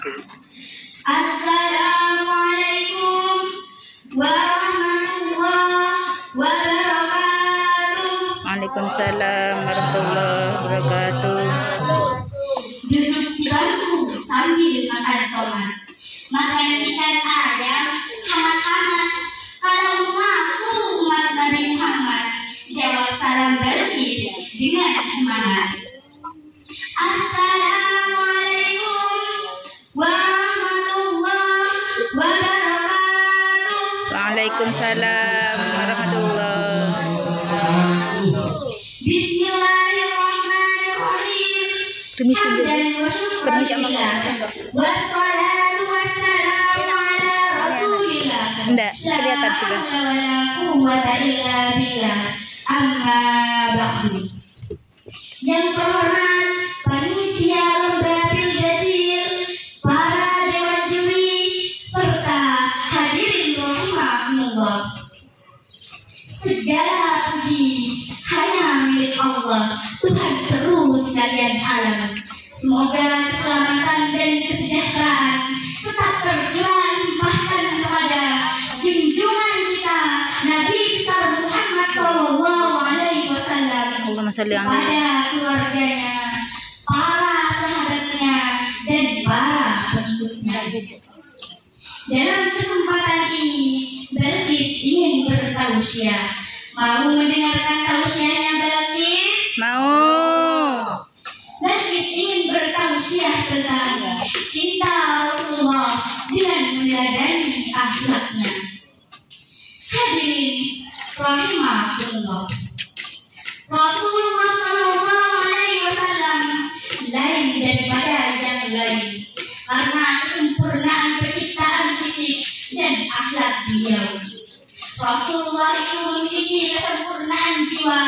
Assalamualaikum warahmatullahi wabarakatuh. Waalaikumsalam warahmatullahi wabarakatuh. Duduk di bangku sambil makan tomat, makan ikan ayam hangat-hangat. Kalau mengaku umat Nabi Muhammad, jawab salam Balqis dengan semangat. Assalamualaikum warahmatullahi wabarakatuh. Waalaikumsalam warahmatullahi wabarakatuh. Bismillahirrahmanirrahim. Permisi Bu. Permisi wassalatu wassalamu ala rasulillah. Enggak, kelihatan sudah. La wala quwwata illa billah. Amma ba'du. Yang terhormat panitia lomba Biljazil, para dewan juri, serta hadirin rahimahumullah. Segala puji hanya milik Allah, Tuhan seluruh sekalian alam. Semoga keselamatan dan kesejahteraan tetap tercurah limpahkan kepada junjungan kita Nabi besar Muhammad SAW, Allahumma sholli ala pada keluarganya, para sahabatnya, dan para pengikutnya. Dalam kesempatan ini, Balqis ingin bertausiah. Mau mendengarkan tausiahnya Balqis? Mau. Balqis ingin bertausiah tentang cinta Rasulullah dengan meneladani akhlaknya. Hadirin rahimahullah, Rasulullah SAW lain daripada yang lain karena kesempurnaan penciptaan fisik dan akhlak beliau. Rasulullah itu memiliki kesempurnaan jiwa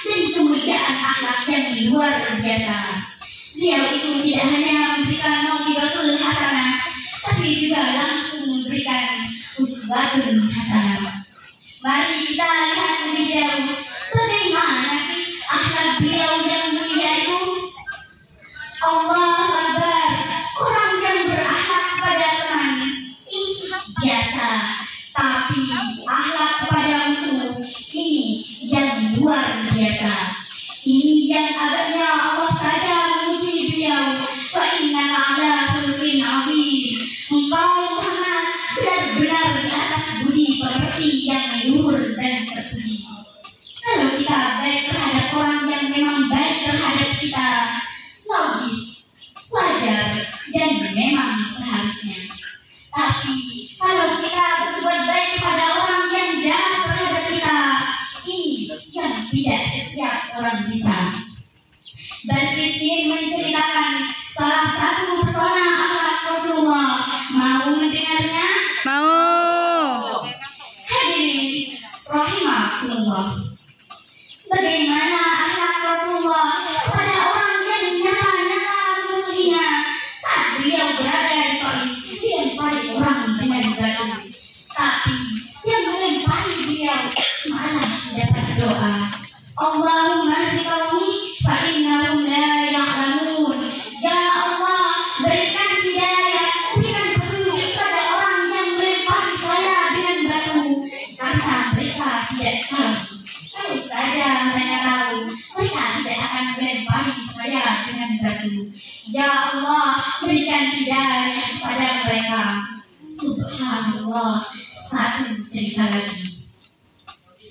dan kemuliaan akhlak yang luar biasa. Beliau itu tidak hanya memberikan mau'izatul hasanah, tapi juga langsung memberikan uswatun hasanah. Mari kita lihat lebih jauh bagaimana sih akhlak beliau yang mulia itu. Allahu Akbar. Orang yang berakhlak kepada teman ini biasa, tapi akhlak kepada musuh ini yang luar biasa. Ini yang agaknya Allah saja memuji beliau. Wa innaka ala khuluqin azim. Engkau Muhammad benar-benar di atas budi pekerti yang luhur dan terpuji. Kalau kita baik terhadap orang yang memang baik terhadap kita, logis, wajar, dan memang seharusnya. Tapi kalau kita berbuat baik kepada orang yang jahat terhadap kita, ini yang tidak setiap orang bisa. Balqis ingin menceritakan salah satu pesona akhlak Rasulullah. Mau mendengarnya? Mau. Hadirin rahimahullah, bagaimana akhlak Rasulullah pada orang yang nyata-nyata musuhnya saat beliau berada di Taif. Dia lempari orang dengan batu, tapi yang melempari beliau malah dapat doa. Allahumma hdi qaumi fa innahum la ya'lamun. Ya Allah, berikan hidayah, berikan petunjuk pada orang yang melempari saya dengan batu, karena mereka tidak tahu. Kalau saja mereka tahu, mereka tidak akan melempari saya dengan batu. Ya Allah, berikan hidayah kepada mereka. Subhanallah. Satu cerita lagi.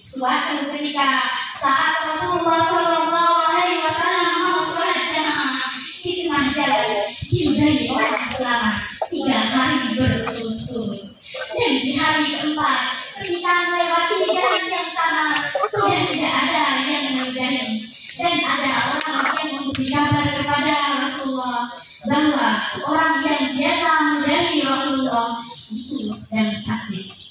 Suatu ketika saat Rasulullah SAW mau sholat jamaah di tengah jalan, diudahi orang selamat 3 hari berturut-turut. Dan di hari keempat, ketika melewati jalan yang sama, sudah tidak ada yang menyudahi. Dan ada orang yang memberi kabar kepada Rasulullah bahwa orang yang biasa menyudahi Rasulullah itu sedang sakit.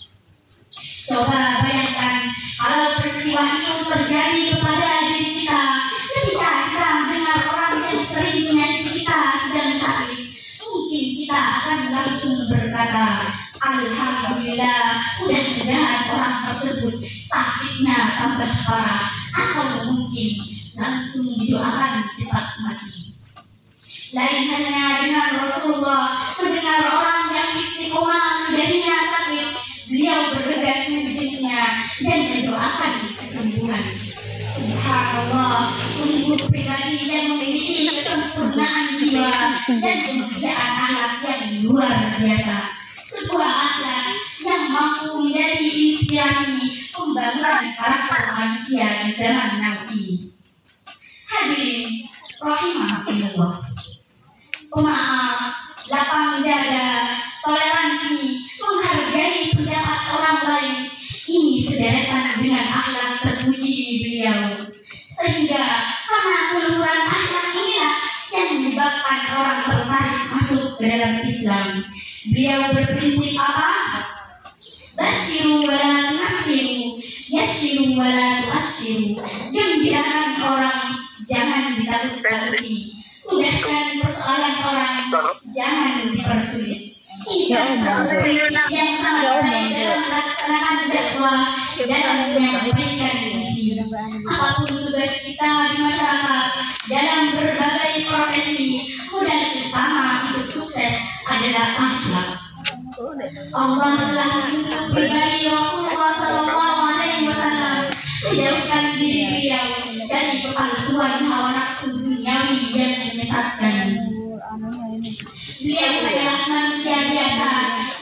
Coba bayangkan kalau peristiwa itu terjadi kepada diri kita, ketika kita mendengar orang yang sering menyakiti kita sedang sakit, mungkin kita akan langsung berkata, alhamdulillah, mudah-mudahan orang tersebut sakitnya tambah parah, atau mungkin langsung didoakan cepat mati. Lain hanya dengan Rasulullah mendengar orang yang istiqomah lidahnya sakit, beliau bergegas membijiknya dan mendoakan kesembuhan. Subhanallah, sungguh pribadi yang memiliki kesempurnaan jiwa dan kemuliaan akhlak yang luar biasa. Sebuah akhlak yang mampu menjadi inspirasi pembangunan karakter manusia di zaman now ini. Hadirin rahimakumullah, pemaaf, lapang dada, toleransi, menghargai pendapat orang lain, ini sederetan dengan akhlak terpuji beliau. Sehingga karena keluhuran akhlak inilah yang menyebabkan orang tertarik masuk ke dalam Islam. Beliau berprinsip apa? Basyiru wa la tunaffiru, yasyiru wa la tu'assiru. Gembirakan orang, jangan ditakut-takuti. Mudahkan persoalan orang, jangan dipersulit. Ini satu prinsip yang sangat baik dalam melaksanakan dakwah dalam menyampaikan misi. Apapun tugas kita di masyarakat dalam berbagai profesi, modal utama untuk sukses adalah akhlak. Allah telah menuntut pribadi Rasulullah SAW menjauhkan diri beliau dari kepalsuan hawa nafsu duniawi yang menyesatkan. Beliau adalah manusia biasa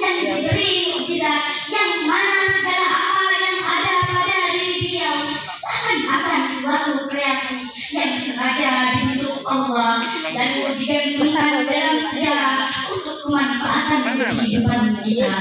yang diberi mukjizat yang mana segala apa yang ada pada diri beliau seakan-akan suatu kreasi yang sengaja dibentuk Allah dan digantungkan dalam sejarah untuk kemanfaatan kehidupan kita.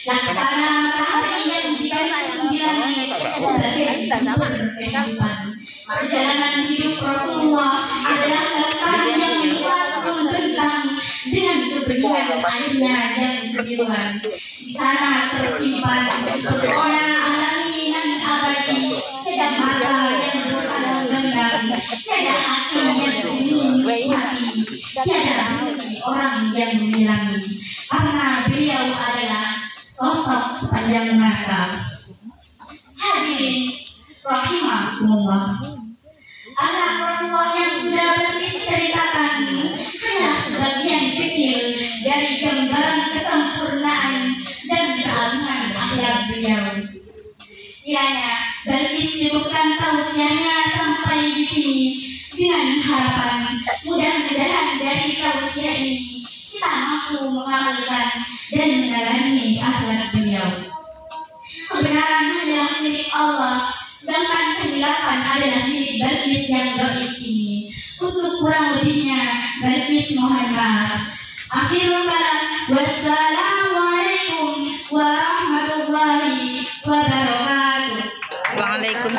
Laksana matahari yang digantung di langit sebagai sumber kehidupan. Perjalanan hidup Rasulullah adalah lautan yang luas membentang dengan kebeningan airnya yang kebiruan. Di sana tersimpan pesona alami dan abadi, tiada mata yang bersandar dendam, tiada hati yang jenuh hati, tiada hati orang yang menyelangi. Karena beliau adalah sosok sepanjang masa. Hadirin rahimakumullah, akhlak Rasulullah yang sudah Balqis ceritakan hanyalah sebagian kecil dari gambaran kesempurnaan dan keagungan akhlak beliau. Kiranya Balqis cukupkan tausiahnya sampai di sini dengan harapan mudah-mudahan dari tausiah ini kita mampu mengamalkan dan meneladani akhlak beliau. Kebenaran hanyalah milik Allah, sedangkan kehilafan adalah milik Balqis yang gaib ini. Untuk kurang lebihnya, Balqis mohon maaf. Akhirul kalam, wassalamualaikum warahmatullahi